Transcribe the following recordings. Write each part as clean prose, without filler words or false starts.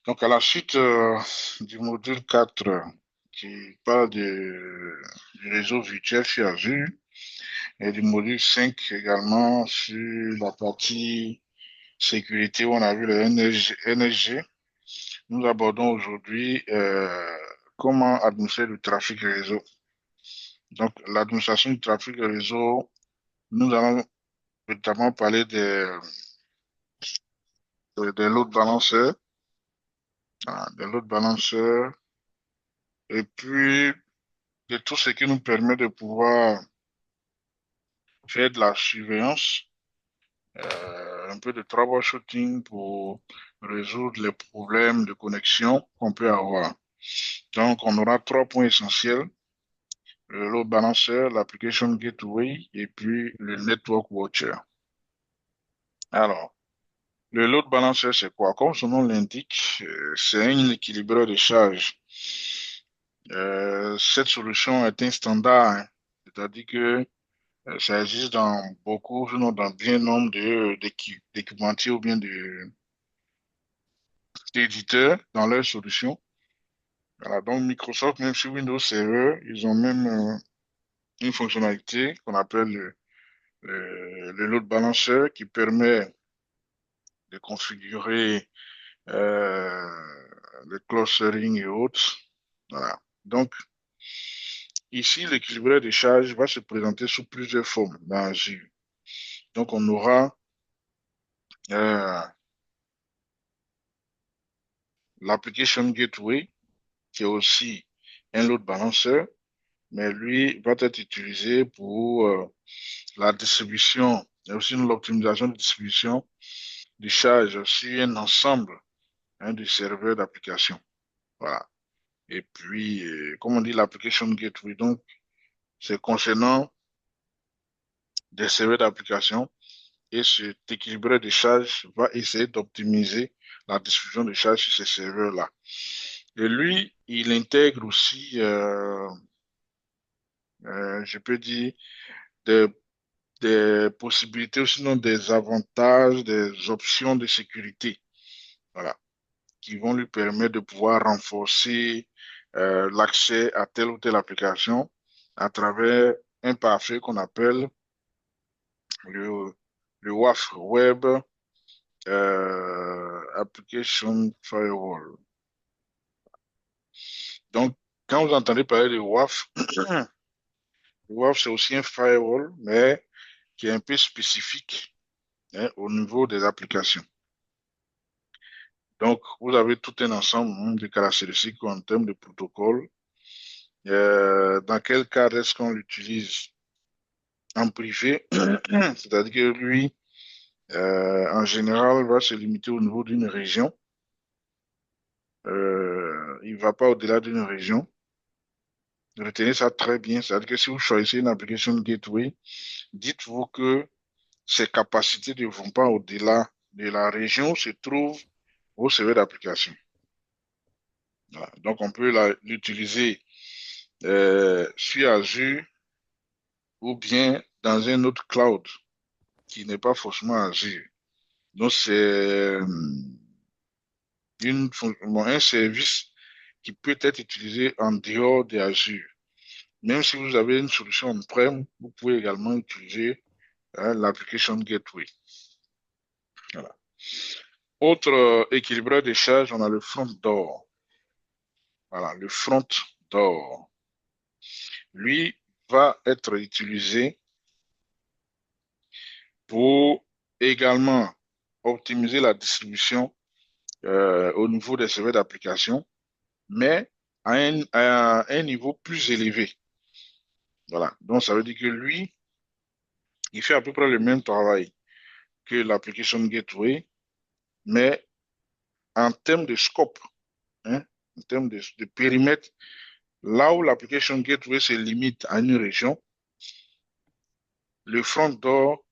Donc, à la suite du module 4 qui parle du réseau virtuel sur Azure et du module 5 également sur la partie sécurité où on a vu le NSG, nous abordons aujourd'hui comment administrer le trafic réseau. Donc, l'administration du trafic réseau, nous allons notamment parler des load balancers, des load balancers et puis de tout ce qui nous permet de pouvoir faire de la surveillance, un peu de troubleshooting pour résoudre les problèmes de connexion qu'on peut avoir. Donc, on aura trois points essentiels, le load balancer, l'application gateway et puis le network watcher. Alors, le load balancer, c'est quoi? Comme son nom l'indique, c'est un équilibreur de charge. Cette solution est un standard, hein. C'est-à-dire que ça existe dans beaucoup, sinon dans bien nombre d'équipementiers ou bien d'éditeurs dans leurs solutions. Voilà, donc Microsoft, même sur Windows Server, ils ont même une fonctionnalité qu'on appelle le load balancer qui permet de configurer le clustering et autres. Voilà. Donc, ici, l'équilibreur de charge va se présenter sous plusieurs formes dans Azure. Donc, on aura euh, l'application gateway, qui est aussi un load balancer, mais lui va être utilisé pour la distribution et aussi l'optimisation de distribution de charge sur un ensemble de serveurs d'application. Voilà. Et puis, comme on dit, l'application gateway, donc, c'est concernant des serveurs d'application et cet équilibreur de charge va essayer d'optimiser la distribution de charge sur ces serveurs-là. Et lui, il intègre aussi, je peux dire, des, des possibilités ou sinon des avantages, des options de sécurité, voilà, qui vont lui permettre de pouvoir renforcer l'accès à telle ou telle application à travers un pare-feu qu'on appelle le, le WAF, Web Application Firewall. Donc, quand vous entendez parler de WAF, le WAF, c'est aussi un firewall, mais qui est un peu spécifique, hein, au niveau des applications. Donc, vous avez tout un ensemble, de caractéristiques en termes de protocole. Dans quel cadre est-ce qu'on l'utilise en privé? C'est-à-dire que lui, en général, va se limiter au niveau d'une région. Il ne va pas au-delà d'une région. Retenez ça très bien. C'est-à-dire que si vous choisissez une application gateway, dites-vous que ses capacités ne vont pas au-delà de la région où se trouve vos serveurs d'application. Voilà. Donc, on peut l'utiliser sur Azure ou bien dans un autre cloud qui n'est pas forcément Azure. Donc, c'est bon, un service qui peut être utilisé en dehors de Azure. Même si vous avez une solution on-prem, vous pouvez également utiliser l'application Gateway. Voilà. Autre équilibreur de charge, on a le front door. Voilà, le front door. Lui va être utilisé pour également optimiser la distribution au niveau des serveurs d'application, mais à un niveau plus élevé. Voilà. Donc, ça veut dire que lui, il fait à peu près le même travail que l'application Gateway, mais en termes de scope, hein, en termes de périmètre, là où l'application Gateway se limite à une région, le front door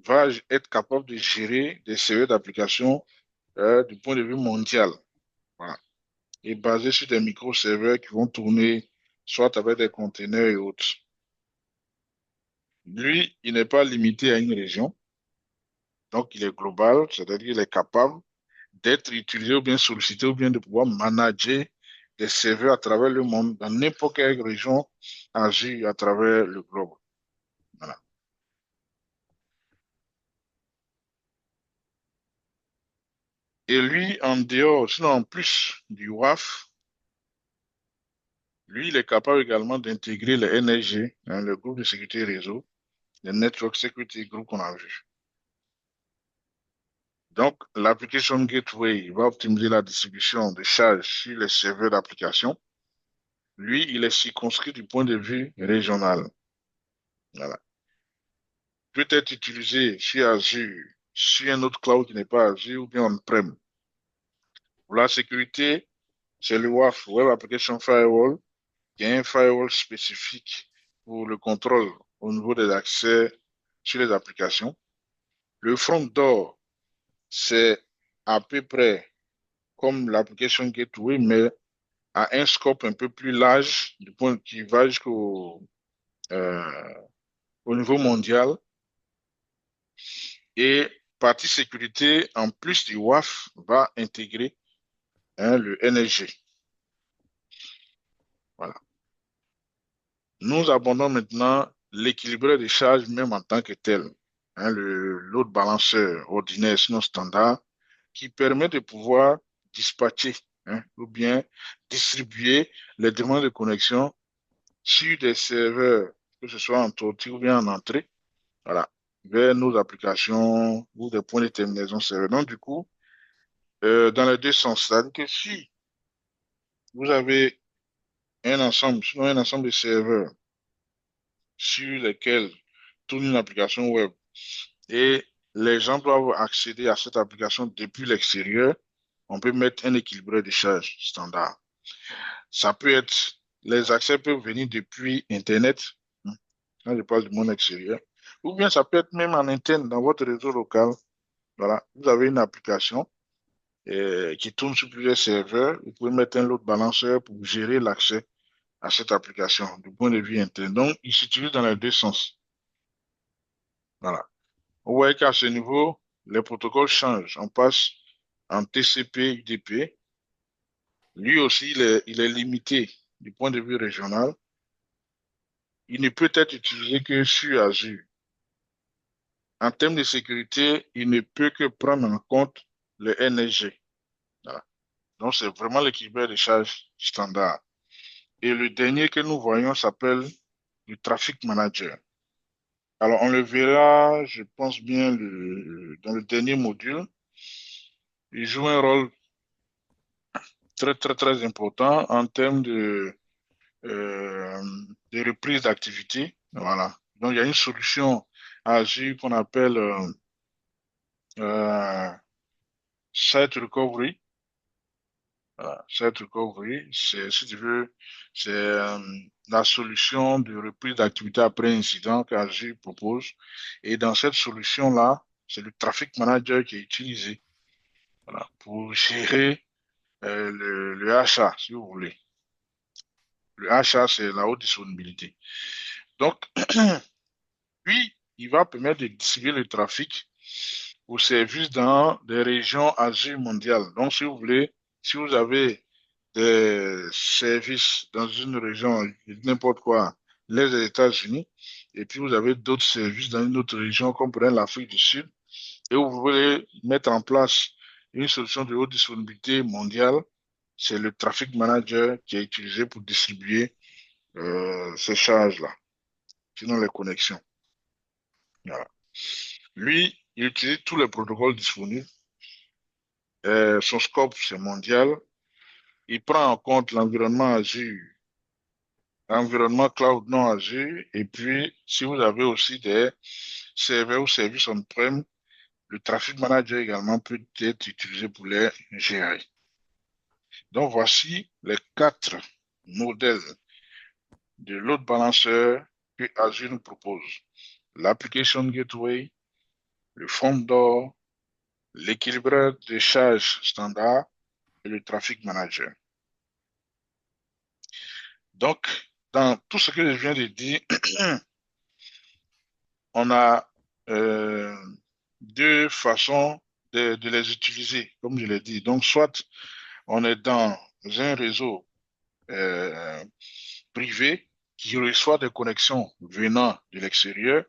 va être capable de gérer des serveurs d'application du point de vue mondial. Voilà. Et basé sur des microserveurs qui vont tourner soit avec des conteneurs et autres. Lui, il n'est pas limité à une région. Donc, il est global, c'est-à-dire qu'il est capable d'être utilisé ou bien sollicité ou bien de pouvoir manager des serveurs à travers le monde, dans n'importe quelle région Azure à travers le globe. Voilà. Et lui, en dehors, sinon en plus du WAF, lui, il est capable également d'intégrer le NSG, hein, le groupe de sécurité réseau, le Network Security Group qu'on a vu. Donc, l'application Gateway va optimiser la distribution de charges sur les serveurs d'application. Lui, il est circonscrit du point de vue régional. Voilà. Peut être utilisé sur Azure, sur un autre cloud qui n'est pas Azure ou bien on-prem. Pour la sécurité, c'est le WAF, Web Application Firewall, qui est un firewall spécifique pour le contrôle au niveau des accès sur les applications. Le front door, c'est à peu près comme l'application Gateway, mais à un scope un peu plus large, du point qui va euh, au niveau mondial. Et partie sécurité, en plus du WAF, va intégrer hein, le NSG. Voilà. Nous abordons maintenant l'équilibreur des charges même en tant que tel. Hein, le load balanceur ordinaire, sinon standard, qui permet de pouvoir dispatcher hein, ou bien distribuer les demandes de connexion sur des serveurs, que ce soit en sortie ou bien en entrée, voilà, vers nos applications ou des points de terminaison serveurs. Donc, du coup, dans les deux sens, c'est-à-dire que si vous avez un ensemble, sinon un ensemble de serveurs sur lesquels tourne une application web et les gens doivent accéder à cette application depuis l'extérieur, on peut mettre un équilibreur de charge standard. Ça peut être, les accès peuvent venir depuis Internet, hein, quand je parle du monde extérieur, ou bien ça peut être même en interne dans votre réseau local. Voilà, vous avez une application qui tourne sur plusieurs serveurs, vous pouvez mettre un load balanceur pour gérer l'accès à cette application du point de vue interne. Donc, il s'utilise dans les deux sens. Voilà. Vous voyez qu'à ce niveau, les protocoles changent. On passe en TCP, UDP. Lui aussi, il est limité du point de vue régional. Il ne peut être utilisé que sur Azure. En termes de sécurité, il ne peut que prendre en compte le NSG. Voilà. Donc, c'est vraiment l'équilibre des charges standard. Et le dernier que nous voyons s'appelle le Traffic Manager. Alors, on le verra, je pense bien, dans le dernier module. Il joue un rôle très, très, très important en termes euh, de reprise d'activité. Voilà. Donc, il y a une solution à Azure qu'on appelle euh, Site Recovery. Voilà. Site Recovery, c'est, si tu veux, c'est la solution de reprise d'activité après incident qu'Azure propose. Et dans cette solution-là, c'est le Traffic Manager qui est utilisé voilà, pour gérer le achat, si vous voulez. Le achat, c'est la haute disponibilité. Donc, puis, il va permettre de distribuer le trafic aux services dans des régions Azure mondiales. Donc, si vous voulez, si vous avez des services dans une région, n'importe quoi, les États-Unis, et puis vous avez d'autres services dans une autre région, comme par exemple l'Afrique du Sud, et vous voulez mettre en place une solution de haute disponibilité mondiale, c'est le Traffic Manager qui est utilisé pour distribuer ces charges-là, sinon les connexions. Voilà. Lui, il utilise tous les protocoles disponibles. Son scope, c'est mondial. Il prend en compte l'environnement Azure, l'environnement cloud non Azure. Et puis, si vous avez aussi des serveurs ou services on-prem, le Traffic Manager également peut être utilisé pour les gérer. Donc, voici les quatre modèles de load balancer que Azure nous propose. L'application gateway, le front door, l'équilibreur de charge standard et le traffic manager. Donc, dans tout ce que je viens de dire, on a euh, deux façons de les utiliser, comme je l'ai dit. Donc, soit on est dans un réseau euh, privé qui reçoit des connexions venant de l'extérieur.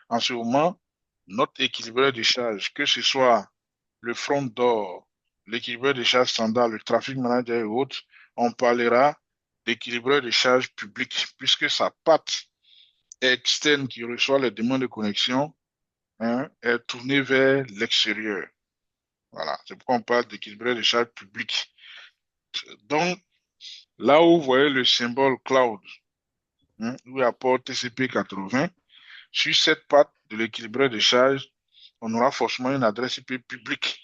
En ce moment, notre équilibreur de charge, que ce soit le front door, l'équilibreur de charge standard, le traffic manager et autres, on parlera d'équilibreur de charge public, puisque sa patte externe qui reçoit les demandes de connexion, hein, est tournée vers l'extérieur. Voilà, c'est pourquoi on parle d'équilibreur de charge public. Donc, là où vous voyez le symbole cloud, hein, où il y a port TCP 80, sur cette patte de l'équilibreur de charge, on aura forcément une adresse IP publique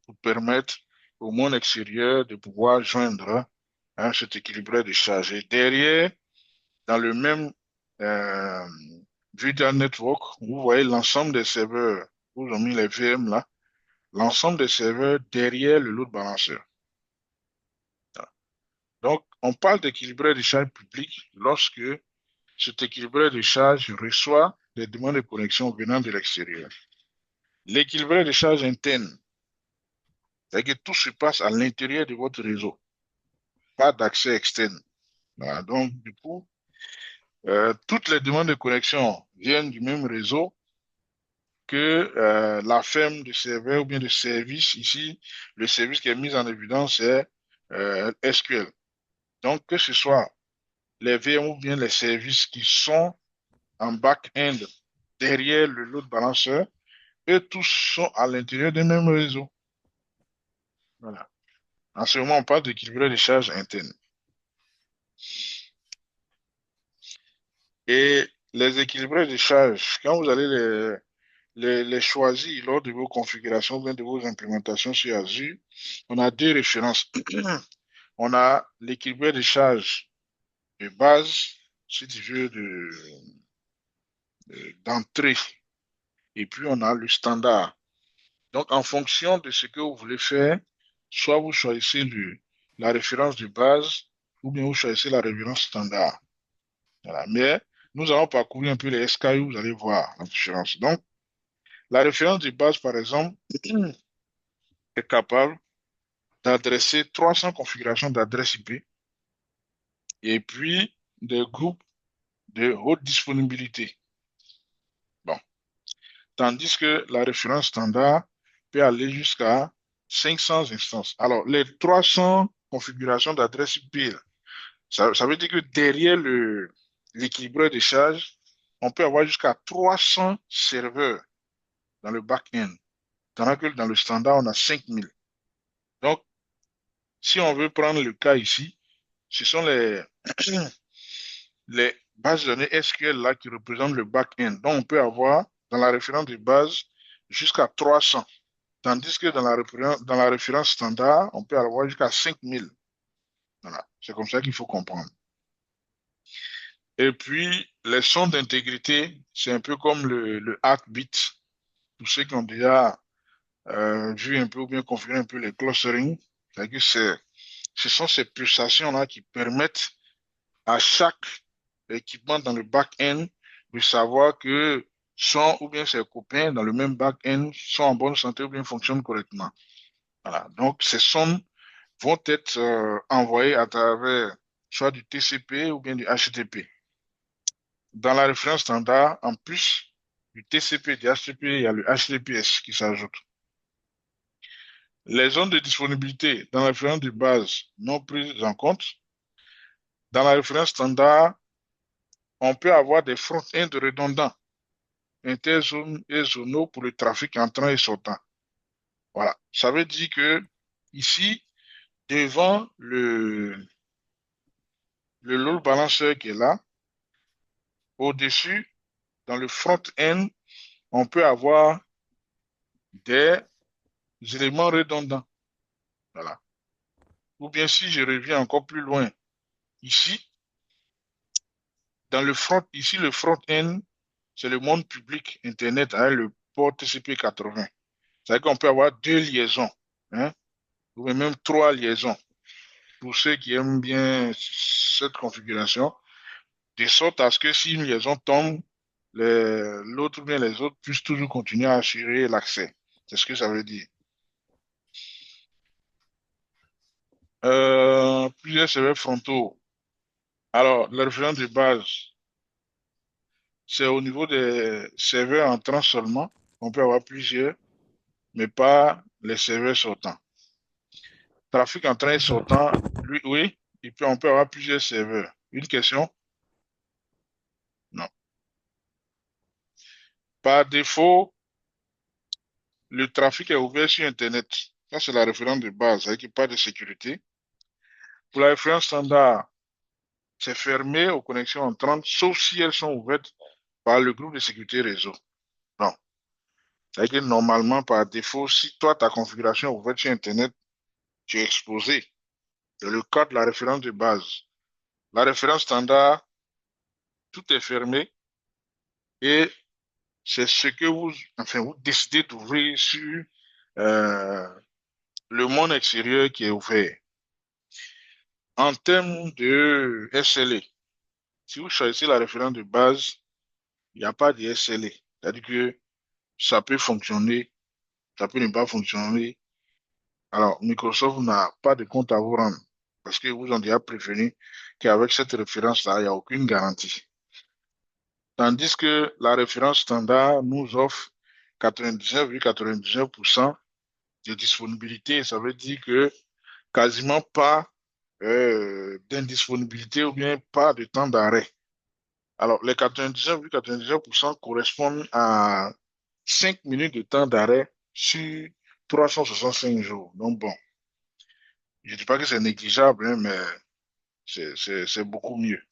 pour permettre au monde extérieur de pouvoir joindre, hein, cet équilibreur de charge. Et derrière, dans le même euh, Virtual Network, vous voyez l'ensemble des serveurs, vous avez mis les VM là, l'ensemble des serveurs derrière le load balancer. Donc, on parle d'équilibreur de charge public lorsque cet équilibreur de charge reçoit des demandes de connexion venant de l'extérieur. L'équilibreur de charge interne, c'est que tout se passe à l'intérieur de votre réseau, pas d'accès externe. Voilà, donc, du coup, toutes les demandes de connexion viennent du même réseau que la ferme de serveur ou bien de service. Ici, le service qui est mis en évidence est SQL. Donc, que ce soit les VM ou bien les services qui sont en back-end derrière le load balancer, eux tous sont à l'intérieur du même réseau. Voilà. En ce moment, on parle d'équilibreur de charges internes. Et les équilibreurs de charges, quand vous allez les choisir lors de vos configurations ou bien de vos implémentations sur Azure, on a deux références. On a l'équilibreur de charges de base, si tu veux, d'entrée. Et puis, on a le standard. Donc, en fonction de ce que vous voulez faire, soit vous choisissez la référence de base ou bien vous choisissez la référence standard. Voilà. Mais nous allons parcourir un peu les SKU, vous allez voir la différence. Donc, la référence de base, par exemple, est capable d'adresser 300 configurations d'adresse IP et puis des groupes de haute disponibilité. Bon. Tandis que la référence standard peut aller jusqu'à 500 instances. Alors, les 300 configurations d'adresse IP, ça veut dire que derrière l'équilibreur de charge, on peut avoir jusqu'à 300 serveurs dans le back-end, tandis que dans le standard, on a 5000. Donc, si on veut prendre le cas ici, ce sont les bases de données SQL là qui représentent le back-end. Donc, on peut avoir dans la référence de base jusqu'à 300. Tandis que dans la référence standard, on peut avoir jusqu'à 5000. Voilà. C'est comme ça qu'il faut comprendre. Et puis, les sons d'intégrité, c'est un peu comme le heartbeat. Pour ceux qui ont déjà vu un peu ou bien configuré un peu les clustering, c'est-à-dire que ce sont ces pulsations-là qui permettent à chaque équipement dans le back-end de savoir que son ou bien ses copains dans le même back-end sont en bonne santé ou bien fonctionnent correctement. Voilà. Donc, ces sons vont être envoyés à travers soit du TCP ou bien du HTTP. Dans la référence standard, en plus du TCP et du HTTP, il y a le HTTPS qui s'ajoute. Les zones de disponibilité dans la référence de base non prises en compte. Dans la référence standard, on peut avoir des front-ends redondants, interzones et zonaux pour le trafic entrant et sortant. Voilà. Ça veut dire que ici, devant le load balancer qui est là, au-dessus, dans le front-end, on peut avoir des éléments redondants. Voilà. Ou bien si je reviens encore plus loin, ici, dans le front, ici, le front-end, c'est le monde public Internet avec le port TCP 80. C'est-à-dire qu'on peut avoir deux liaisons, hein, ou même trois liaisons. Pour ceux qui aiment bien cette configuration, de sorte à ce que si une liaison tombe, l'autre ou bien les autres puissent toujours continuer à assurer l'accès. C'est ce que ça veut dire. Plusieurs serveurs frontaux. Alors, la référence de base, c'est au niveau des serveurs entrants seulement. On peut avoir plusieurs, mais pas les serveurs sortants. Trafic entrant et sortant, lui, oui, on peut avoir plusieurs serveurs. Une question? Non. Par défaut, le trafic est ouvert sur Internet. Ça, c'est la référence de base, avec pas de sécurité. Pour la référence standard, c'est fermé aux connexions entrantes, sauf si elles sont ouvertes par le groupe de sécurité réseau. Non. C'est-à-dire que normalement, par défaut, si toi, ta configuration est ouverte sur Internet, tu es exposé. C'est le cas de la référence de base. La référence standard, tout est fermé et c'est ce que vous décidez d'ouvrir sur euh, le monde extérieur qui est ouvert. En termes de SLA, si vous choisissez la référence de base, il n'y a pas de SLA. C'est-à-dire que ça peut fonctionner, ça peut ne pas fonctionner. Alors, Microsoft n'a pas de compte à vous rendre parce que vous ont déjà prévenu qu'avec cette référence-là, il n'y a aucune garantie. Tandis que la référence standard nous offre 99,99% de disponibilité. Ça veut dire que quasiment pas d'indisponibilité ou bien pas de temps d'arrêt. Alors, les 99,99% correspondent à 5 minutes de temps d'arrêt sur 365 jours. Donc, bon, je ne dis pas que c'est négligeable, hein, mais c'est beaucoup mieux.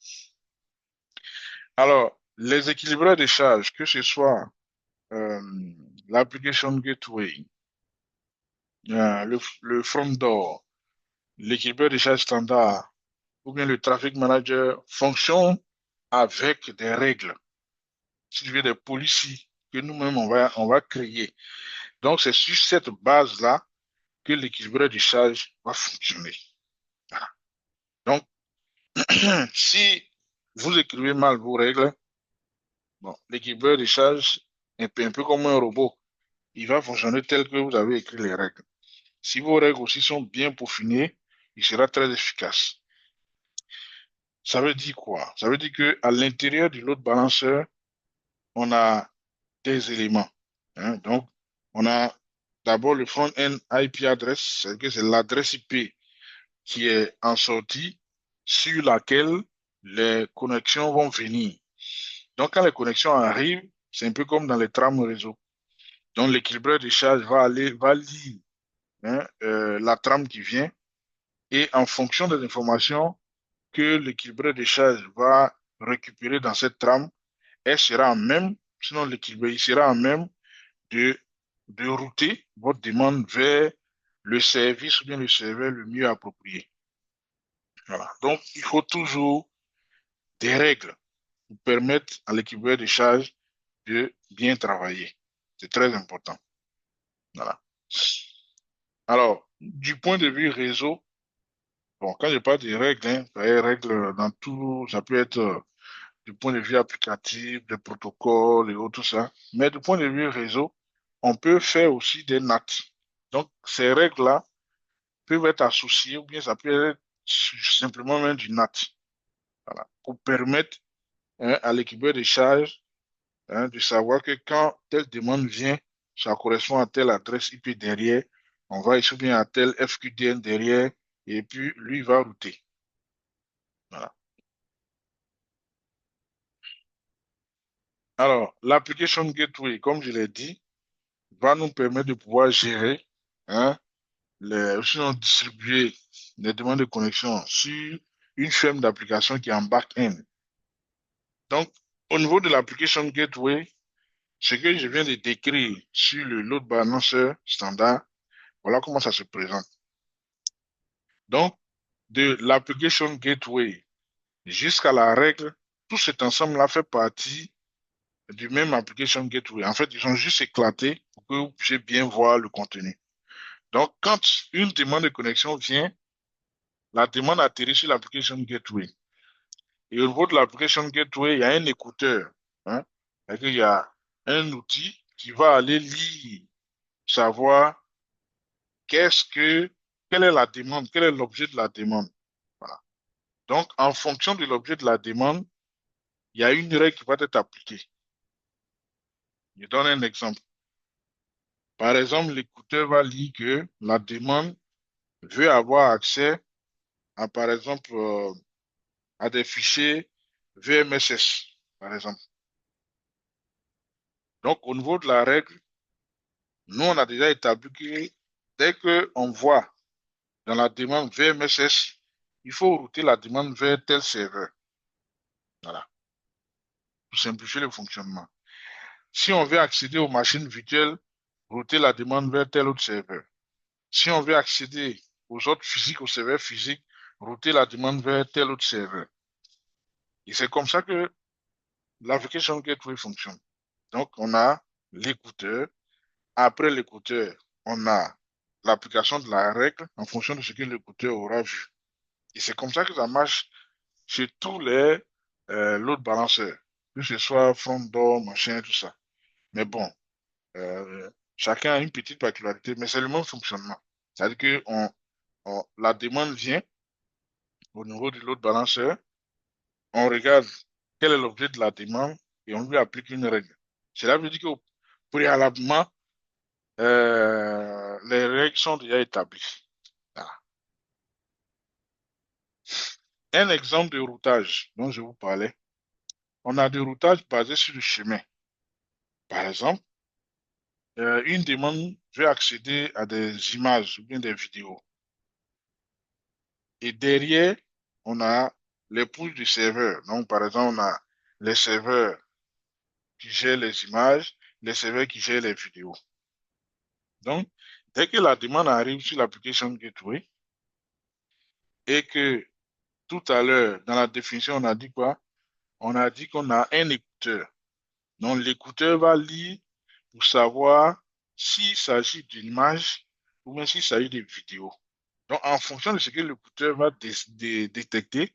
Alors, les équilibreurs de charge, que ce soit euh, l'application gateway, le front door, l'équilibreur de charge standard, ou bien le traffic manager, fonctionnent avec des règles, si tu veux, des policies que nous-mêmes, on va créer. Donc, c'est sur cette base-là que l'équilibreur de charge va fonctionner. Voilà. Donc, si vous écrivez mal vos règles, bon, l'équilibreur de charge est un peu comme un robot. Il va fonctionner tel que vous avez écrit les règles. Si vos règles aussi sont bien peaufinées, il sera très efficace. Ça veut dire quoi? Ça veut dire que à l'intérieur du load balancer, on a des éléments, hein. Donc, on a d'abord le front-end IP address, c'est que c'est l'adresse IP qui est en sortie sur laquelle les connexions vont venir. Donc, quand les connexions arrivent, c'est un peu comme dans les trams réseau. Donc, l'équilibreur de charge va lire, hein, la trame qui vient et en fonction des informations que l'équilibreur de charge va récupérer dans cette trame, elle sera en même, sinon l'équilibreur, il sera en même de, de router votre demande vers le service ou bien le serveur le mieux approprié. Voilà. Donc, il faut toujours des règles pour permettre à l'équilibreur de charge de bien travailler. C'est très important. Voilà. Alors, du point de vue réseau, bon, quand je parle des règles, hein, ça y est, règles dans tout, ça peut être du point de vue applicatif, des protocoles et autres, tout ça. Mais du point de vue réseau, on peut faire aussi des NAT. Donc, ces règles-là peuvent être associées ou bien ça peut être simplement même du NAT. Voilà. Pour permettre, hein, à l'équipeur de charge, hein, de savoir que quand telle demande vient, ça correspond à telle adresse IP derrière, on va ici bien à tel FQDN derrière, et puis lui va router. Voilà. Alors, l'application Gateway, comme je l'ai dit, va nous permettre de pouvoir gérer, hein, sinon distribuer les demandes de connexion sur une chaîne d'application qui est en back-end. Donc, au niveau de l'application Gateway, ce que je viens de décrire sur le load balancer standard, voilà comment ça se présente. Donc, de l'application Gateway jusqu'à la règle, tout cet ensemble-là fait partie du même application Gateway. En fait, ils sont juste éclatés pour que vous puissiez bien voir le contenu. Donc, quand une demande de connexion vient, la demande atterrit sur l'application Gateway. Et au niveau de l'application Gateway, il y a un écouteur, hein. C'est-à-dire qu'il y a un outil qui va aller lire savoir quelle est la demande, quel est l'objet de la demande. Voilà. Donc, en fonction de l'objet de la demande, il y a une règle qui va être appliquée. Je donne un exemple. Par exemple, l'écouteur va lire que la demande veut avoir accès à, par exemple, à des fichiers VMSS, par exemple. Donc, au niveau de la règle, nous, on a déjà établi que dès qu'on voit dans la demande VMSS, il faut router la demande vers tel serveur. Voilà, pour simplifier le fonctionnement. Si on veut accéder aux machines virtuelles, router la demande vers tel autre serveur. Si on veut accéder aux autres physiques, aux serveurs physiques, router la demande vers tel autre serveur. Et c'est comme ça que l'application gateway fonctionne. Donc, on a l'écouteur. Après l'écouteur, on a l'application de la règle en fonction de ce que l'écouteur aura vu. Et c'est comme ça que ça marche chez tous les load balanceurs, que ce soit front door, machin, tout ça. Mais bon, chacun a une petite particularité, mais c'est le même fonctionnement. C'est-à-dire que la demande vient au niveau du load balanceur, on regarde quel est l'objet de la demande et on lui applique une règle. Cela veut dire que préalablement, les règles sont déjà établies. Voilà. Un exemple de routage dont je vous parlais, on a des routages basés sur le chemin. Par exemple, une demande veut accéder à des images ou bien des vidéos. Et derrière, on a les poules du serveur. Donc, par exemple, on a les serveurs qui gèrent les images, les serveurs qui gèrent les vidéos. Donc, dès que la demande arrive sur l'application Gateway et que tout à l'heure, dans la définition, on a dit quoi? On a dit qu'on a un écouteur. Donc, l'écouteur va lire pour savoir s'il s'agit d'une image ou bien s'il s'agit de vidéo. Donc, en fonction de ce que l'écouteur va détecter,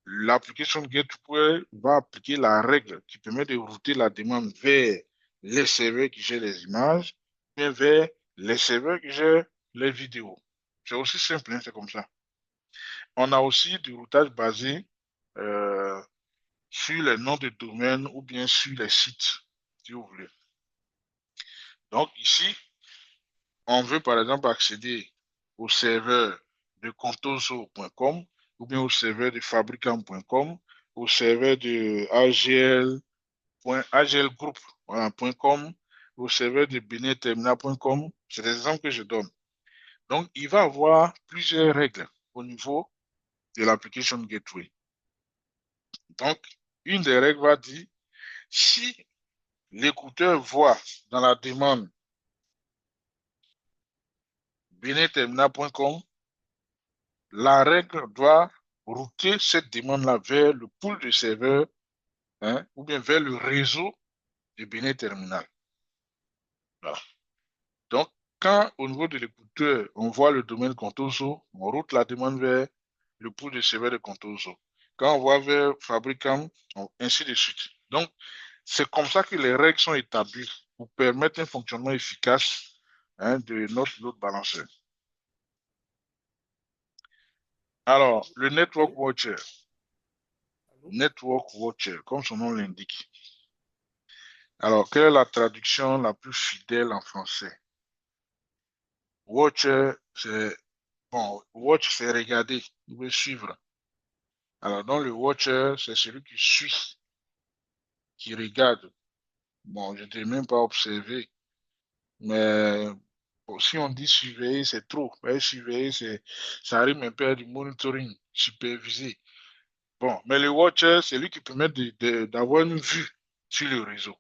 l'application Gateway va appliquer la règle qui permet de router la demande vers les serveurs qui gèrent les images, bien vers les serveurs qui gèrent les vidéos. C'est aussi simple, hein, c'est comme ça. On a aussi du routage basé euh, sur les noms de domaine ou bien sur les sites, si vous voulez. Donc ici, on veut par exemple accéder au serveur de contoso.com ou bien au serveur de fabricant.com, au serveur de AGL Group, voilà, .com, au serveur de beneterminal.com. C'est des exemples que je donne. Donc, il va avoir plusieurs règles au niveau de l'application Gateway. Donc, une des règles va dire, si l'écouteur voit dans la demande beneterminal.com, la règle doit router cette demande-là vers le pool de serveurs, hein, ou bien vers le réseau de Benet Terminal. Voilà. Donc, quand au niveau de l'écouteur, on voit le domaine Contoso, on route la demande vers le pool de serveurs de Contoso. Quand on voit vers fabricant, ainsi de suite. Donc, c'est comme ça que les règles sont établies pour permettre un fonctionnement efficace, hein, de notre load balancer. Alors, le Network Oui, Watcher. allô? Network Watcher, comme son nom l'indique. Alors, quelle est la traduction la plus fidèle en français? Watcher, c'est bon, watch, c'est regarder, il veut suivre. Alors, dans le watcher, c'est celui qui suit, qui regarde. Bon, je ne t'ai même pas observé, mais bon, si on dit surveiller, c'est trop. Ouais, surveiller, ça arrive un peu à du monitoring, superviser. Bon, mais le watcher, c'est lui qui permet d'avoir une vue sur le réseau.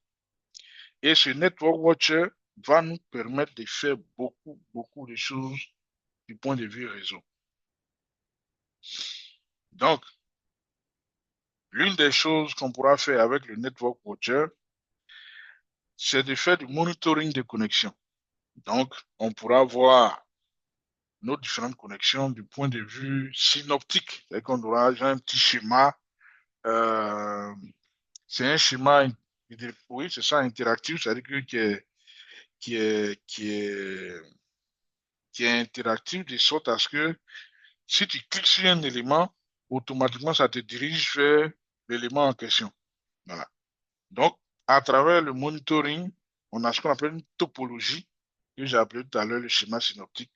Et ce network watcher va nous permettre de faire beaucoup, beaucoup de choses du point de vue réseau. Donc, l'une des choses qu'on pourra faire avec le network watcher, c'est de faire du monitoring de connexions. Donc, on pourra voir nos différentes connexions du point de vue synoptique. C'est qu'on aura un petit schéma. euh, c'est un schéma, oui, c'est ça, interactif, c'est-à-dire qui est, qui est, qui est interactif de sorte à ce que si tu cliques sur un élément, automatiquement, ça te dirige vers l'élément en question. Voilà. Donc, à travers le monitoring, on a ce qu'on appelle une topologie, que j'ai appelé tout à l'heure le schéma synoptique.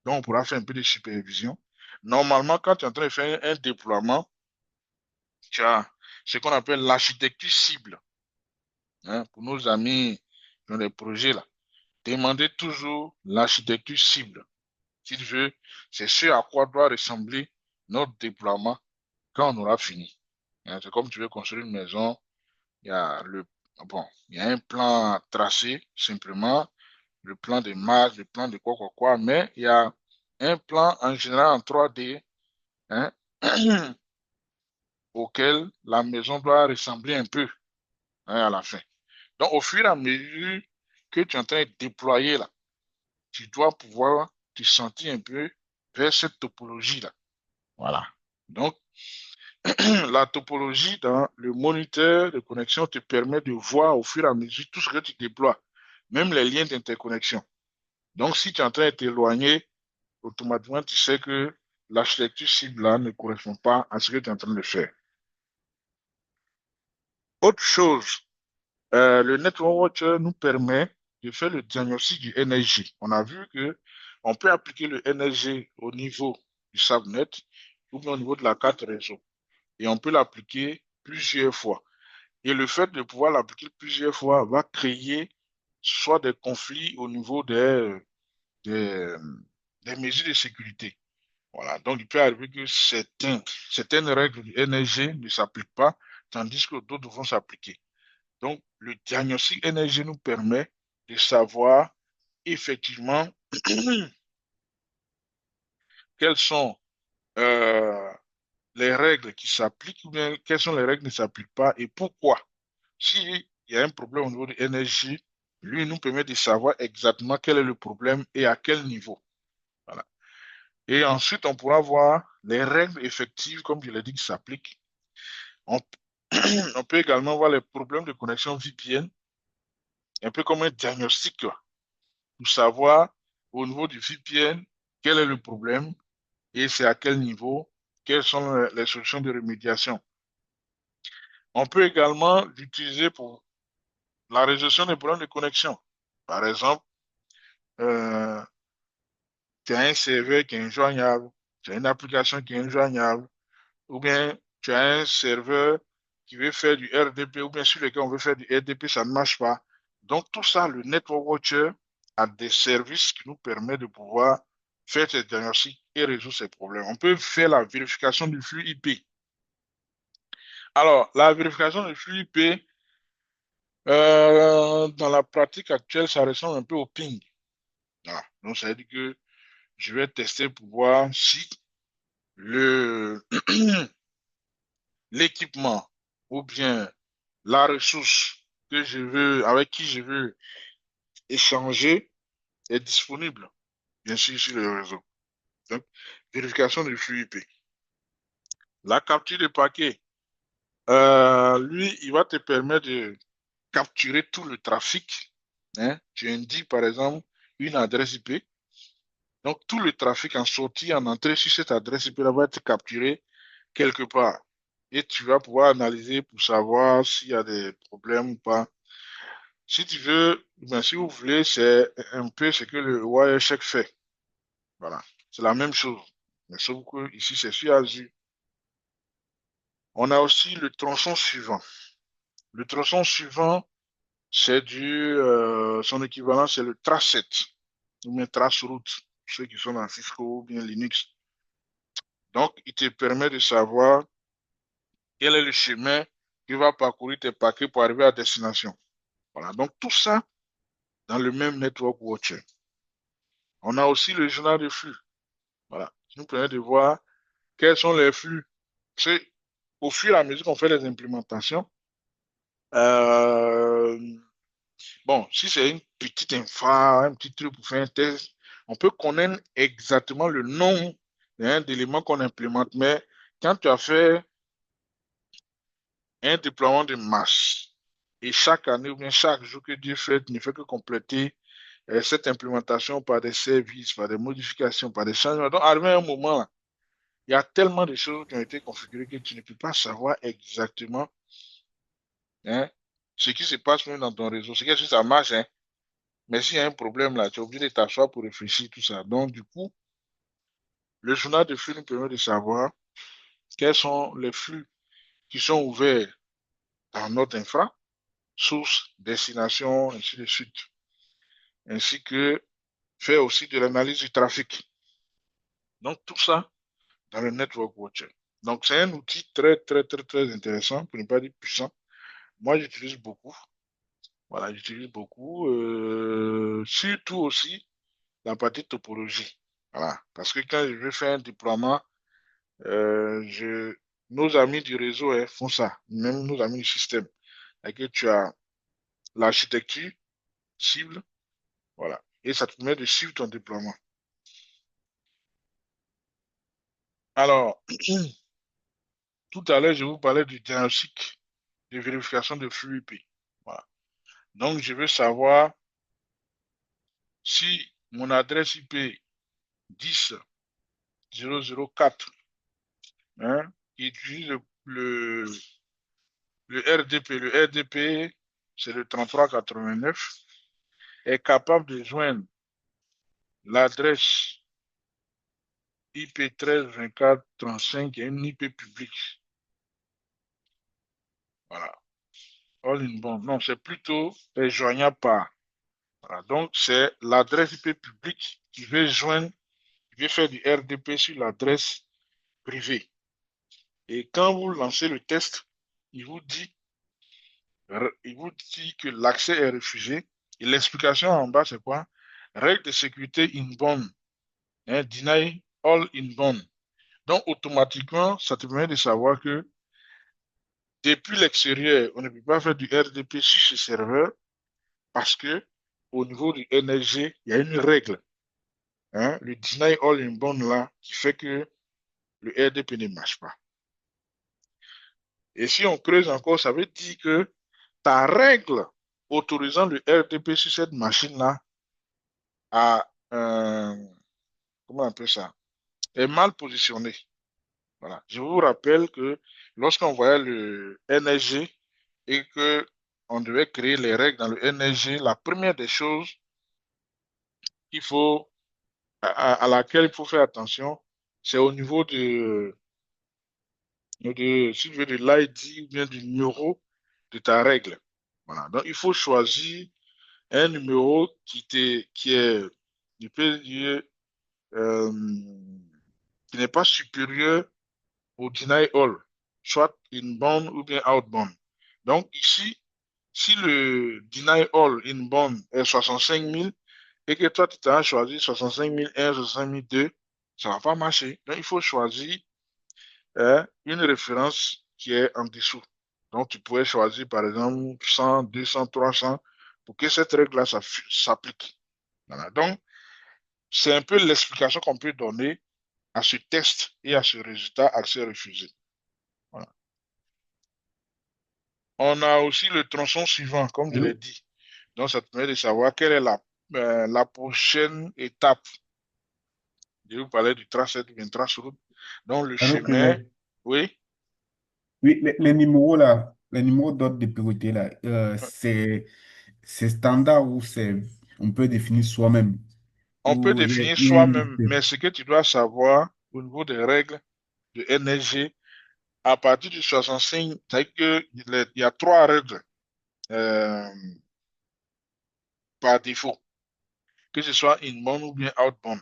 Donc, on pourra faire un peu de supervision. Normalement, quand tu es en train de faire un déploiement, tu as ce qu'on appelle l'architecture cible. Hein, pour nos amis qui ont des projets là, demandez toujours l'architecture cible. Si tu veux, c'est ce à quoi doit ressembler notre déploiement quand on aura fini. Hein, c'est comme tu veux construire une maison, il y a il y a un plan tracé, simplement, le plan de marge, le plan de quoi, mais il y a un plan en général en 3D, hein, auquel la maison doit ressembler un peu, hein, à la fin. Donc, au fur et à mesure que tu es en train de déployer là, tu dois pouvoir te sentir un peu vers cette topologie-là. Voilà. Donc, la topologie dans le moniteur de connexion te permet de voir au fur et à mesure tout ce que tu déploies, même les liens d'interconnexion. Donc, si tu es en train de t'éloigner, automatiquement, tu sais que l'architecture cible là ne correspond pas à ce que tu es en train de faire. Autre chose, le Network Watcher nous permet de faire le diagnostic du NSG. On a vu que on peut appliquer le NSG au niveau du subnet ou bien au niveau de la carte réseau. Et on peut l'appliquer plusieurs fois. Et le fait de pouvoir l'appliquer plusieurs fois va créer soit des conflits au niveau des, des mesures de sécurité. Voilà. Donc, il peut arriver que certaines règles du NSG ne s'appliquent pas, tandis que d'autres vont s'appliquer. Donc, le diagnostic NSG nous permet de savoir effectivement quelles sont euh, les règles qui s'appliquent ou bien quelles sont les règles qui ne s'appliquent pas et pourquoi. S'il y a un problème au niveau de l'énergie, lui nous permet de savoir exactement quel est le problème et à quel niveau. Voilà. Et ensuite, on pourra voir les règles effectives, comme je l'ai dit, qui s'appliquent. On, on peut également voir les problèmes de connexion VPN, un peu comme un diagnostic, quoi, pour savoir au niveau du VPN quel est le problème et c'est à quel niveau, quelles sont les solutions de remédiation. On peut également l'utiliser pour la résolution des problèmes de connexion. Par exemple, euh, tu as un serveur qui est injoignable, tu as une application qui est injoignable, ou bien tu as un serveur qui veut faire du RDP, ou bien sur lequel on veut faire du RDP, ça ne marche pas. Donc tout ça, le Network Watcher a des services qui nous permettent de pouvoir faire ces diagnostics et résoudre ces problèmes. On peut faire la vérification du flux IP. Alors, la vérification du flux IP, dans la pratique actuelle, ça ressemble un peu au ping. Voilà. Donc, ça veut dire que je vais tester pour voir si le l'équipement ou bien la ressource que je veux, avec qui je veux échanger est disponible, bien sûr, sur le réseau. Donc, vérification du flux IP. La capture de paquet, lui, il va te permettre de capturer tout le trafic. Hein. Tu indiques, par exemple, une adresse IP. Donc, tout le trafic en sortie, en entrée sur cette adresse IP là va être capturé quelque part. Et tu vas pouvoir analyser pour savoir s'il y a des problèmes ou pas. Si tu veux, ben, si vous voulez, c'est un peu ce que le Wireshark fait. Voilà. C'est la même chose. Mais sauf que ici, c'est sur Azure. On a aussi le tronçon suivant. Le tronçon suivant, son équivalent, c'est le traceset, ou bien traceroute, ceux qui sont dans Cisco ou bien Linux. Donc, il te permet de savoir quel est le chemin que va parcourir tes paquets pour arriver à destination. Voilà. Donc, tout ça dans le même network watcher. On a aussi le journal de flux. Voilà. Qui nous permet de voir quels sont les flux. C'est au fur et à mesure qu'on fait les implémentations. euh, bon, si c'est une petite infra, un petit truc pour faire un test, on peut connaître exactement le nom, hein, d'éléments qu'on implémente. Mais quand tu as fait un déploiement de masse Et chaque année ou bien chaque jour que Dieu fait, ne fait que compléter cette implémentation par des services, par des modifications, par des changements. Donc, arrivé à un moment, là, il y a tellement de choses qui ont été configurées que tu ne peux pas savoir exactement, hein, ce qui se passe même dans ton réseau. C'est que si ça marche, hein, mais s'il y a un problème là, tu es obligé de t'asseoir pour réfléchir, tout ça. Donc, du coup, le journal de flux nous permet de savoir quels sont les flux qui sont ouverts dans notre infra, source, destination, ainsi de suite. Ainsi que faire aussi de l'analyse du trafic. Donc, tout ça dans le Network Watcher. Donc, c'est un outil très, très, très, très intéressant, pour ne pas dire puissant. Moi, j'utilise beaucoup. Voilà, j'utilise beaucoup. Surtout aussi la partie topologie. Voilà. Parce que quand je veux faire un déploiement, nos amis du réseau font ça, même nos amis du système. Et que tu as l'architecture cible, voilà. Et ça te permet de suivre ton déploiement. Alors, tout à l'heure, je vous parlais du diagnostic de vérification de flux IP. Voilà. Donc, je veux savoir si mon adresse IP 10.0.0.4, hein, qui utilise le RDP. Le RDP, c'est le 3389, est capable de joindre l'adresse IP 13.24.35 et une IP publique. Voilà. All in one. Non, c'est plutôt joignable par. Voilà. Donc, c'est l'adresse IP publique qui veut joindre, qui veut faire du RDP sur l'adresse privée. Et quand vous lancez le test, il vous dit, il vous dit que l'accès est refusé. Et l'explication en bas, c'est quoi? Règle de sécurité inbound, hein, deny all inbound. Donc, automatiquement, ça te permet de savoir que depuis l'extérieur, on ne peut pas faire du RDP sur ce serveur parce que au niveau du NSG, il y a une règle, hein, le deny all inbound là, qui fait que le RDP ne marche pas. Et si on creuse encore, ça veut dire que ta règle autorisant le RDP sur cette machine-là a, comment on appelle ça, est mal positionnée. Voilà. Je vous rappelle que lorsqu'on voyait le NSG et que on devait créer les règles dans le NSG, la première des choses qu'il faut, à laquelle il faut faire attention, c'est au niveau si tu veux, de l'ID ou bien du numéro de ta règle. Voilà. Donc, il faut choisir un numéro qui est, je peux dire, euh, qui n'est pas supérieur au deny all, soit inbound ou bien outbound. Donc, ici, si le deny all inbound est 65 000 et que toi, tu as choisi 65 001, 65 002, ça ne va pas marcher. Donc, il faut choisir une référence qui est en dessous. Donc, tu pourrais choisir, par exemple, 100, 200, 300 pour que cette règle-là s'applique. Voilà. Donc, c'est un peu l'explication qu'on peut donner à ce test et à ce résultat accès refusé. Voilà. On a aussi le tronçon suivant, comme je l'ai Allô? dit. Donc, ça te permet de savoir quelle est la prochaine étape. Je vous parlais du tracé ou bien trace-route. Donc, le Allô, chemin, Clément? oui, Oui, les numéros là, les numéros d'ordre de priorité là, c'est standard ou on peut définir soi-même on peut ou définir il y a une soi-même, liste. mais ce que tu dois savoir au niveau des règles de NSG, à partir du 65, c'est qu'il y a trois règles euh, par défaut, que ce soit inbound ou bien outbound.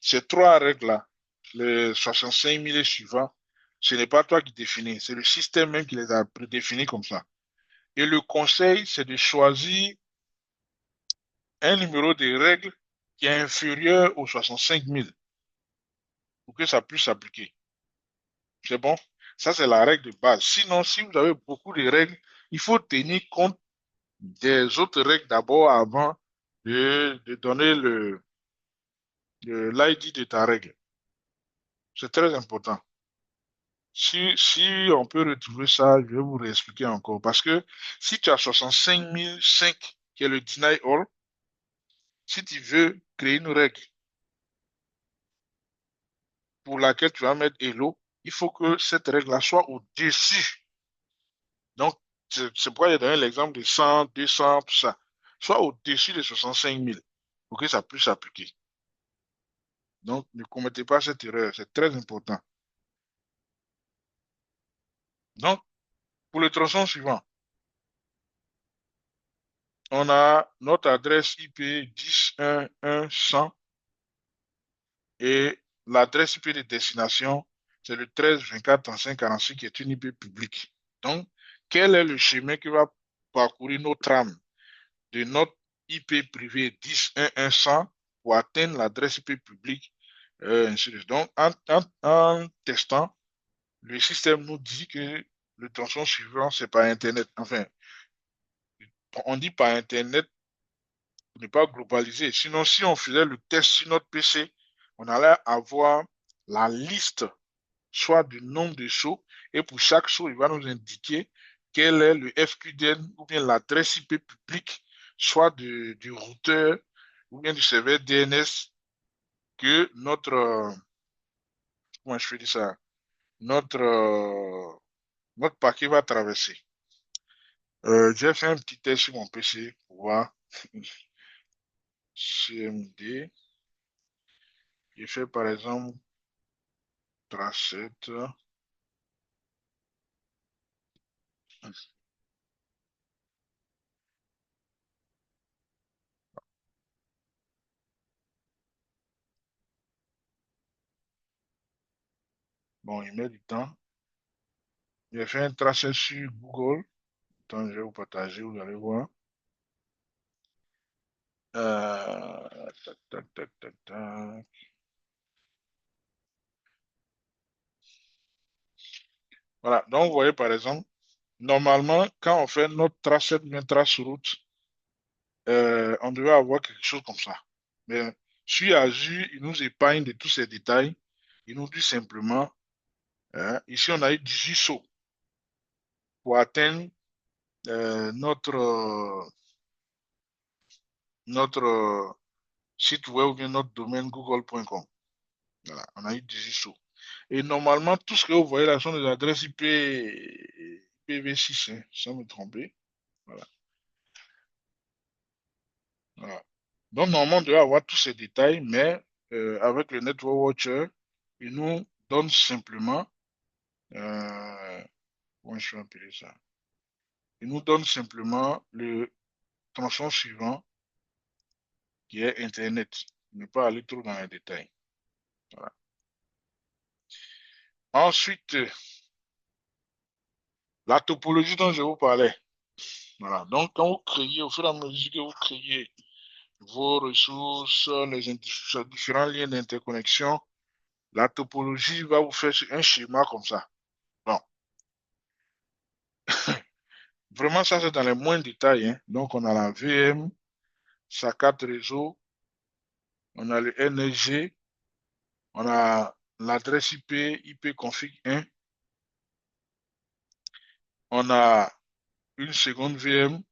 Ces trois règles-là, les 65 000 et suivants, ce n'est pas toi qui définis, c'est le système même qui les a prédéfinis comme ça. Et le conseil, c'est de choisir un numéro de règle qui est inférieur aux 65 000 pour que ça puisse s'appliquer. C'est bon? Ça, c'est la règle de base. Sinon, si vous avez beaucoup de règles, il faut tenir compte des autres règles d'abord avant de donner l'ID de ta règle. C'est très important. Si on peut retrouver ça, je vais vous réexpliquer encore. Parce que si tu as 65 005, qui est le deny all, si tu veux créer une règle pour laquelle tu vas mettre hello, il faut que cette règle-là soit au-dessus. Donc, c'est pourquoi il y a l'exemple de 100, 200, tout ça. Soit au-dessus de 65 000 pour que ça puisse s'appliquer. Donc, ne commettez pas cette erreur, c'est très important. Donc, pour le tronçon suivant, on a notre adresse IP 10.1.1.100 et l'adresse IP de destination, c'est le 13 24 35 46 qui est une IP publique. Donc, quel est le chemin qui va parcourir notre trame de notre IP privé 10.1.1.100 pour atteindre l'adresse IP publique, ainsi de suite. Donc, en testant, le système nous dit que le tronçon suivant, c'est par Internet. Enfin, on dit par Internet pour ne pas globaliser. Sinon, si on faisait le test sur notre PC, on allait avoir la liste, soit du nombre de sauts, et pour chaque saut, il va nous indiquer quel est le FQDN ou bien l'adresse IP publique, soit du routeur ou bien du serveur DNS que comment je fais dire ça, notre, notre paquet va traverser. J'ai fait un petit test sur mon PC pour voir CMD. J'ai fait par exemple tracette. Bon, il met du temps. J'ai fait un tracé sur Google. Attends, je vais vous partager, vous allez voir. Tac, tac, tac, tac, tac. Voilà, donc vous voyez par exemple, normalement, quand on fait notre tracé, notre trace route, on devait avoir quelque chose comme ça. Mais sur Azure, il nous épargne de tous ces détails. Il nous dit simplement, ici on a eu 18 sauts pour atteindre notre site web ou bien notre domaine google.com. Voilà, on a eu 18 sauts. Et normalement, tout ce que vous voyez là sont des adresses IP IPv6, hein, sans me tromper. Voilà. Voilà. Donc, normalement, on doit avoir tous ces détails, mais avec le Network Watcher, il nous donne simplement, comment je vais appeler ça? Il nous donne simplement le tronçon suivant qui est Internet. Ne pas aller trop dans les détails. Voilà. Ensuite, la topologie dont je vous parlais. Voilà. Donc, quand vous créez, au fur et à mesure que vous créez vos ressources, les différents liens d'interconnexion, la topologie va vous faire un schéma comme ça. Bon, vraiment, ça, c'est dans les moindres détails, hein. Donc, on a la VM, sa carte réseau, on a le NSG, on a l'adresse IP, IP-config 1, on a une seconde VM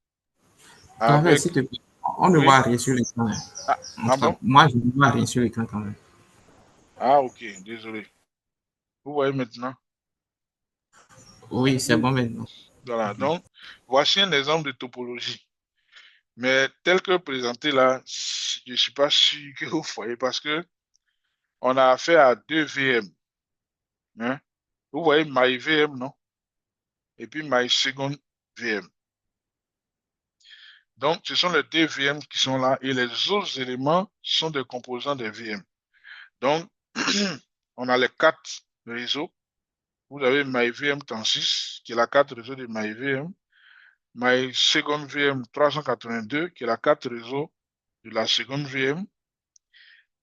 Parfait, avec... s'il te plaît. On ne Oui, voit rien sur l'écran. ah, En ah tout cas, bon? moi, je ne vois rien sur l'écran quand même. Ah, ok, désolé. Vous voyez maintenant? Oui, c'est bon maintenant. Voilà, donc, voici un exemple de topologie. Mais tel que présenté là, je ne suis pas sûr que vous voyez parce que on a affaire à deux VM, hein. Vous voyez My VM, non? Et puis My Second VM. Donc, ce sont les deux VM qui sont là et les autres éléments sont des composants des VM. Donc, on a les quatre réseaux. Vous avez MyVM36, qui est la carte réseau de MyVM. My Second VM 382, qui est la carte réseau de la seconde VM.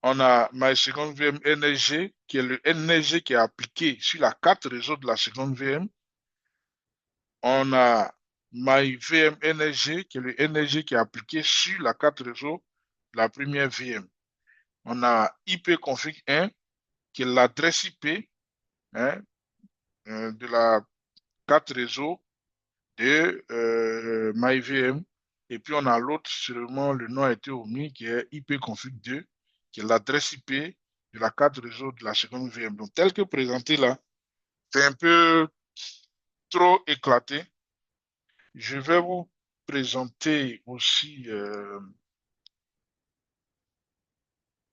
On a MySecond VM NSG, qui est le NSG qui est appliqué sur la carte réseau de la seconde VM. On a MyVM NSG, qui est le NSG qui est appliqué sur la carte réseau de la première VM. On a IPconfig 1, qui est l'adresse IP, hein, de la carte réseau de MyVM. Et puis on a l'autre, sûrement le nom a été omis, qui est ipconfig 2, qui est l'adresse IP de la carte réseau de la seconde VM. Donc tel que présenté là, c'est un peu trop éclaté. Je vais vous présenter aussi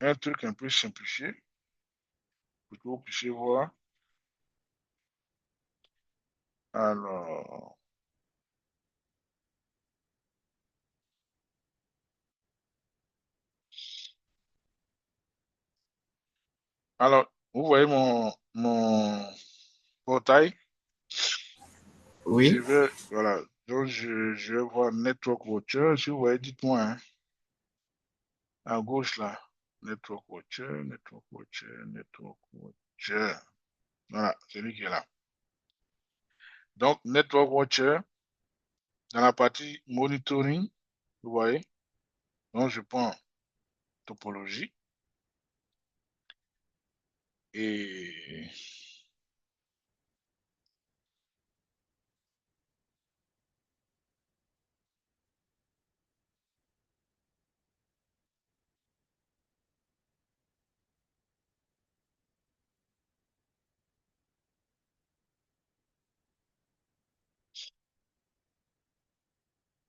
un truc un peu simplifié pour que vous puissiez voir. Alors, vous voyez mon portail. Oui, Voilà. Donc, je vais voir Network Watcher. Si vous voyez, dites-moi, hein, à gauche là. Network Watcher, Network Watcher, Network Watcher. Voilà, c'est lui qui est là. Donc, Network Watcher, dans la partie monitoring, vous voyez. Donc, je prends topologie et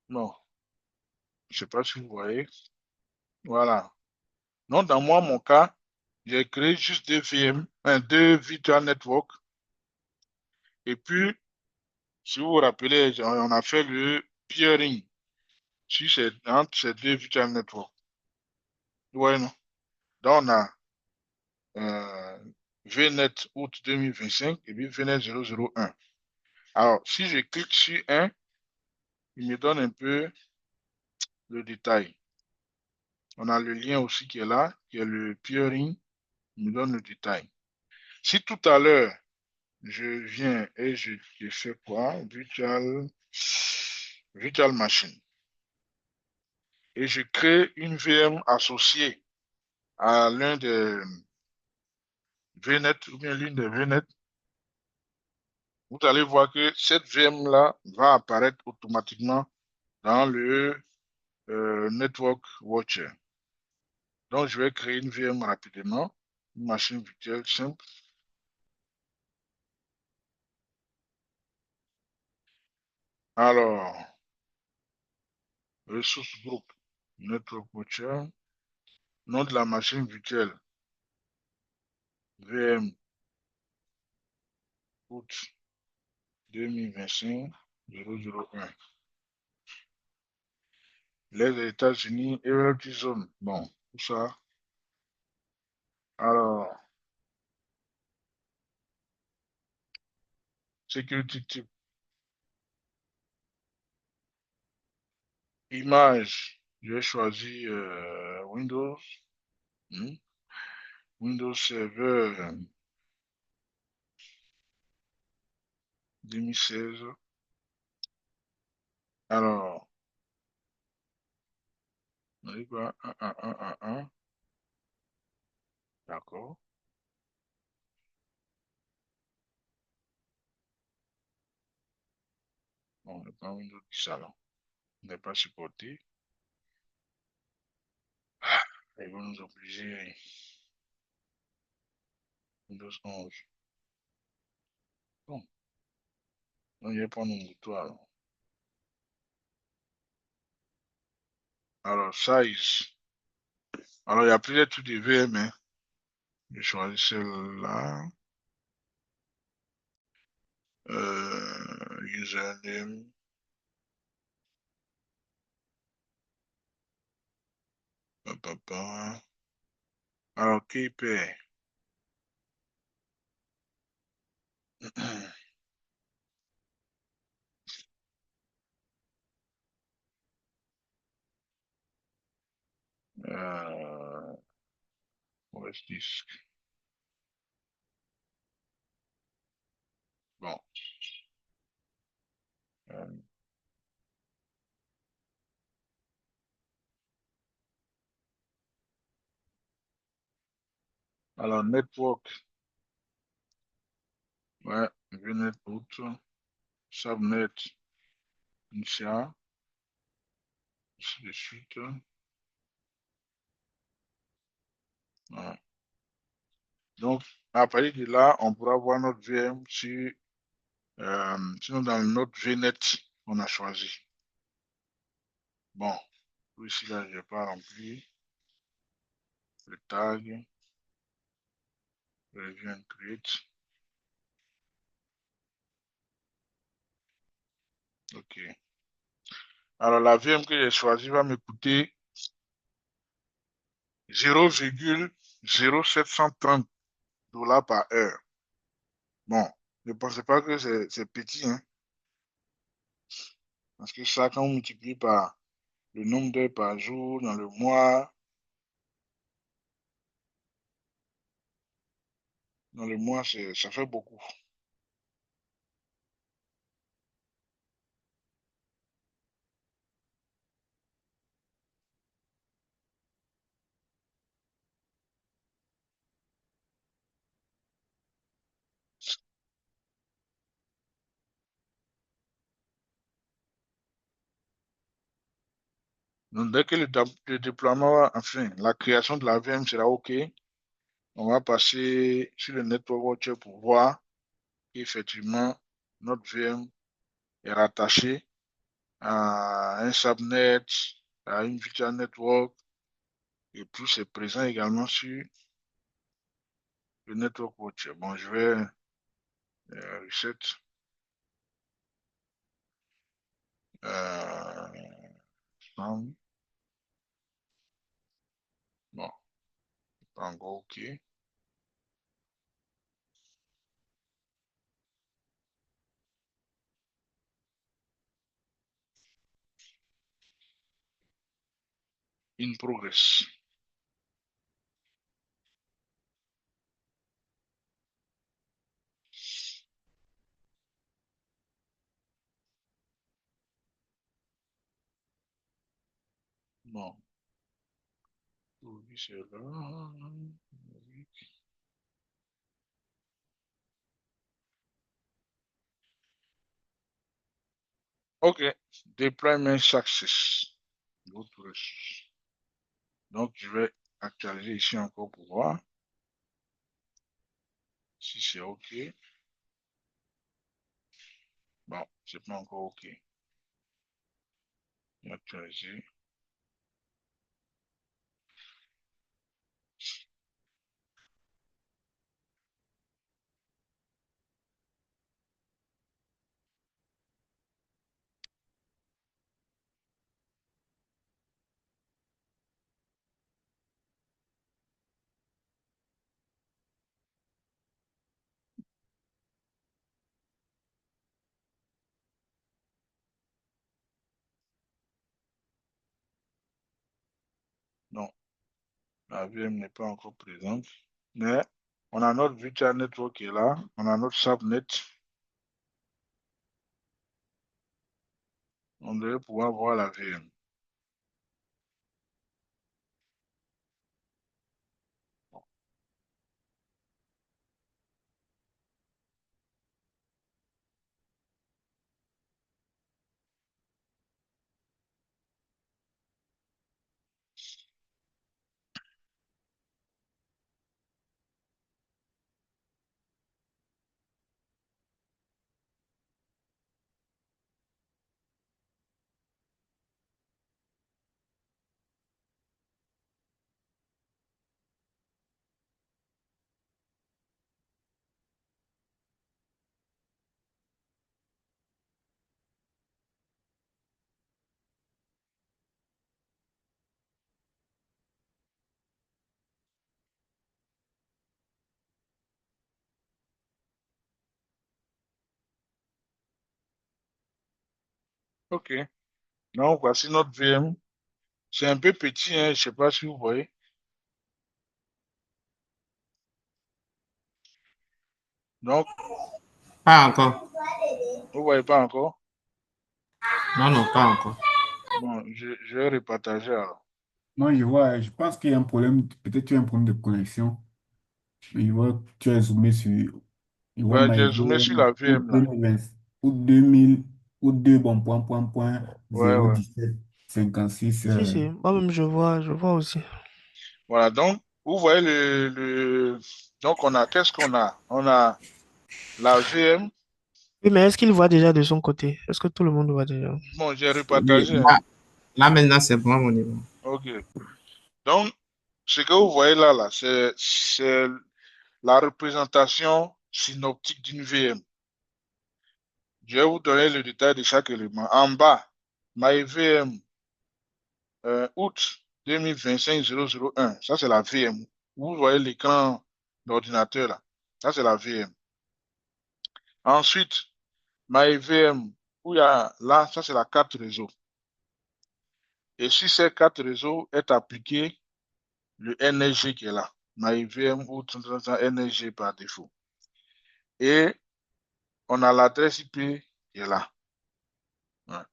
non, je sais pas si vous voyez. Voilà. Donc, dans mon cas, j'ai créé juste deux VM, deux virtual network. Et puis, si vous vous rappelez, on a fait le peering entre ces deux virtual networks. Ouais, non. Donc, on a euh, VNet août 2025 et puis VNet 001. Alors, si je clique sur un, il me donne un peu le détail. On a le lien aussi qui est là, qui est le peering, il me donne le détail. Si tout à l'heure, je viens et je fais quoi? Virtual machine. Et je crée une VM associée à l'un des VNet ou bien l'une des VNet. Vous allez voir que cette VM-là va apparaître automatiquement dans le Network Watcher. Donc, je vais créer une VM rapidement, une machine virtuelle simple. Alors, ressource group, Network Watcher, nom de la machine virtuelle, VM août 2025 001. Les États-Unis et Realty Zone. Bon, tout ça. Alors, security type, image, je vais choisir Windows. Hmm. Windows Server 2016. Alors, on dit quoi? 1. D'accord. On n'est pas Windows 10 alors. On n'est pas supporté. Ils vont nous obliger Windows 11. Bon, on y est pas nos moutons alors. Alors, size. Alors, il y a plusieurs types de VM, hein. Je choisis celle-là. Username. Papa. Alors, qui paie? OS disk. Bon. Euh, alors, network Ouais, VNet route, subnet, Initial, ainsi de suite. Ouais. Donc, à partir de là, on pourra voir notre VM sinon dans notre VNet qu'on a choisi. Bon, ici, là, je n'ai pas rempli le tag, review and create. OK. Alors, la VM que j'ai choisie va me coûter 0,0730 dollars par heure. Bon, ne pensez pas que c'est petit, hein, parce que ça, quand on multiplie par le nombre d'heures par jour dans le mois, ça fait beaucoup. Donc, dès que le déploiement, enfin, la création de la VM sera OK, on va passer sur le Network Watcher pour voir qu'effectivement, notre VM est rattaché à un subnet, à une virtual network, et puis c'est présent également sur le Network Watcher. Bon, je vais reset. Sound. Bon, pas encore OK. In progress. Bon, oui, c'est là. OK. Deployment success. Go to resource. Donc, je vais actualiser ici encore pour voir si c'est OK. Bon, c'est pas encore OK. Actualiser. Non, la VM n'est pas encore présente. Mais on a notre virtual network qui est là. On a notre subnet. On devrait pouvoir voir la VM. OK. Donc, voici notre VM. C'est un peu petit, hein, je ne sais pas si vous voyez. Donc, Pas encore. vous ne voyez pas encore? Non, non, pas encore. Bon, je vais repartager alors. Non, je vois, je pense qu'il y a un problème, peut-être tu as un problème de connexion. Je vois que tu as zoomé sur Je vois Ouais, j'ai zoomé sur la MyVM août VM là. 2020, août 2000, août 2, bon, point, Ouais, ouais. 017, 56. Si, si, moi-même, je vois aussi. Voilà, donc, vous voyez donc qu'est-ce qu'on a? On a la VM. Oui, mais est-ce qu'il voit déjà de son côté? Est-ce que tout le monde voit déjà? Bon, j'ai Oui, repartagé, hein. là maintenant, c'est bon mon niveau. OK. Donc, ce que vous voyez là, c'est la représentation synoptique d'une VM. Je vais vous donner le détail de chaque élément. En bas, my VM, août 2025-001. Ça, c'est la VM. Vous voyez l'écran d'ordinateur là. Ça, c'est la VM. Ensuite, my VM, où il y a là, ça, c'est la carte réseau. Et sur ces cartes réseau est appliqué le NSG qui est là. My VM ou NSG par défaut. Et on a l'adresse IP qui est là. Ouais.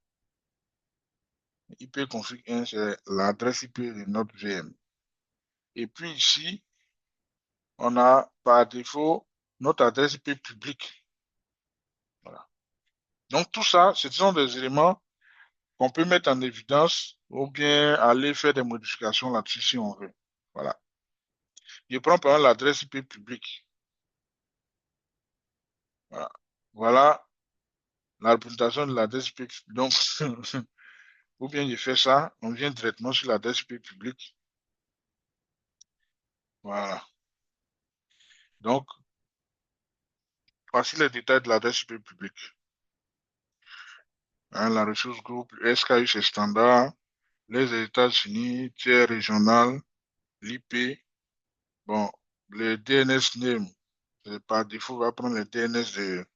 IP config 1, c'est l'adresse IP de notre VM. Et puis ici, on a par défaut notre adresse IP publique. Voilà. Donc tout ça, ce sont des éléments qu'on peut mettre en évidence ou bien aller faire des modifications là-dessus si on veut. Voilà. Je prends par exemple l'adresse IP publique. Voilà. Voilà la représentation de l'adresse IP publique. Donc, ou bien je fais ça, on vient directement sur l'adresse IP publique. Voilà. Donc, voici les détails de l'adresse IP publique. Hein, la ressource groupe, le SKU c'est standard, les États-Unis, tiers régional, l'IP. Bon, le DNS name, par défaut, on va prendre le DNS de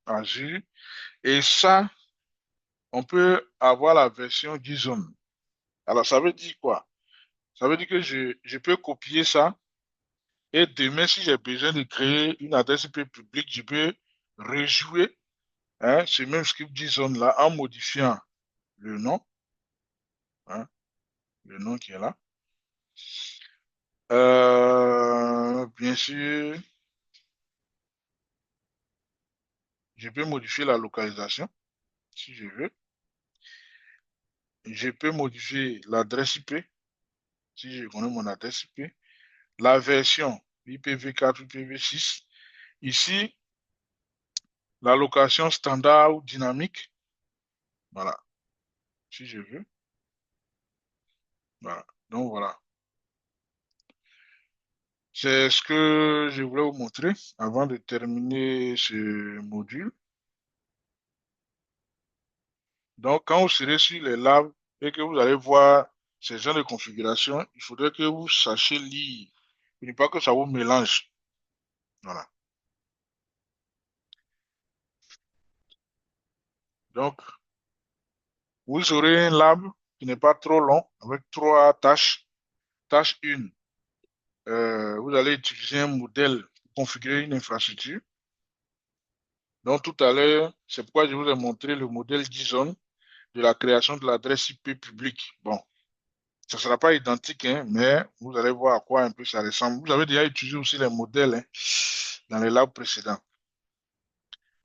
Azure. Et ça, on peut avoir la version JSON. Alors, ça veut dire quoi? Ça veut dire que je peux copier ça et demain, si j'ai besoin de créer une adresse IP publique, je peux rejouer, hein, ce même script JSON-là en modifiant le nom, hein, le nom qui est là. Bien sûr, je peux modifier la localisation si je veux. Je peux modifier l'adresse IP si je connais mon adresse IP. La version IPv4 ou IPv6. Ici, la location standard ou dynamique. Voilà, si je veux. Voilà. Donc voilà. C'est ce que je voulais vous montrer avant de terminer ce module. Donc, quand vous serez sur les labs et que vous allez voir ces genres de configuration, il faudrait que vous sachiez lire. Il ne faut pas que ça vous mélange. Voilà. Donc, vous aurez un lab qui n'est pas trop long, avec 3 tâches. Tâche 1, vous allez utiliser un modèle pour configurer une infrastructure. Donc, tout à l'heure, c'est pourquoi je vous ai montré le modèle JSON de la création de l'adresse IP publique. Bon, ça ne sera pas identique, hein, mais vous allez voir à quoi un peu ça ressemble. Vous avez déjà utilisé aussi les modèles, hein, dans les labs précédents.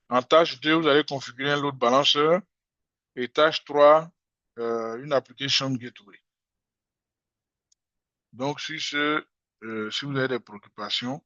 En tâche 2, vous allez configurer un load balancer. Et tâche 3, une application gateway. Donc, si vous avez des préoccupations,